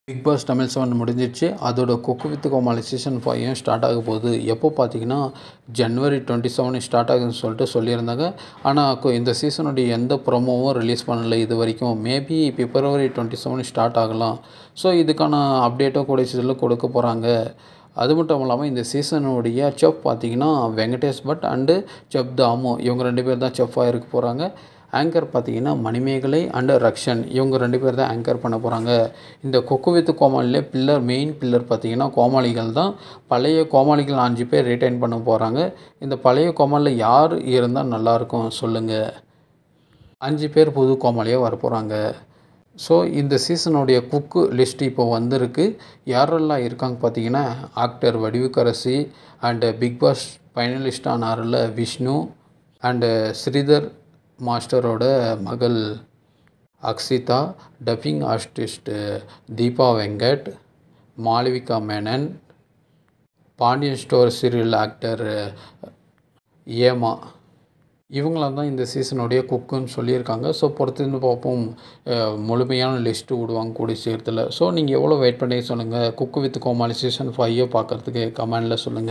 Big pass Tamil 7 முடிஞ்சிடுச்சு. அதோட cook with Comali season 5 start ஆக போகுது. எப்போ பார்த்தீங்கன்னா ஜனவரி 27 ஸ்டார்ட் ஆகுதுன்னு சொல்லியிருந்தாங்க. ஆனால் இந்த சீசனுடைய எந்த ப்ரோமோவும் ரிலீஸ் பண்ணலை இது வரைக்கும். மேபி பிப்ரவரி 27 ஸ்டார்ட் ஆகலாம். ஸோ இதுக்கான அப்டேட்டும் கூடிய சீசனில் கொடுக்க போகிறாங்க. அது மட்டும் இல்லாமல் இந்த சீசனுடைய செஃப் பார்த்தீங்கன்னா வெங்கடேஷ் பட் அண்டு செஃப் தாமு இவங்க 2 பேர் தான் செஃப்பாக இருக்க போகிறாங்க. ஆங்கர் பார்த்தீங்கன்னா மணிமேகலை அண்டு ரக்ஷன் இவங்க 2 பேர் தான் ஆங்கர் பண்ண போகிறாங்க. இந்த குக்கு வித் கோமாளிலே மெயின் பில்லர் பார்த்தீங்கன்னா கோமாளிகள் தான். பழைய கோமாளிகள் 5 பேர் ரிட்டைன் பண்ண போகிறாங்க. இந்த பழைய கோமாளியில் யார் இருந்தால் நல்லாயிருக்கும் சொல்லுங்கள். 5 பேர் புது கோமாளியாக வரப்போகிறாங்க. ஸோ இந்த சீசனுடைய குக்கு லிஸ்ட் இப்போ வந்திருக்கு. யாரெல்லாம் இருக்காங்க பார்த்தீங்கன்னா actor Vadivukkarasi and big boss finalist ஆனார்ல விஷ்ணு அண்டு ஸ்ரீதர் மாஸ்டரோட மகள் Akshitha, dubbing artist Deepa Venkat, Malavika Menon, Pandian store serial actor ஏமா இவங்களாம் தான் இந்த சீசனுடைய குக்குன்னு சொல்லியிருக்காங்க. ஸோ பொறுத்திருந்து பார்ப்போம் முழுமையான லிஸ்ட்டு விடுவாங்க கூடிய சீக்கிரத்தில். ஸோ நீங்கள் எவ்வளோ வெயிட் பண்ணி சொல்லுங்கள். குக்கு வித் கோமாளி சீசன் 5 பார்க்குறதுக்கு கமெண்டில் சொல்லுங்கள்.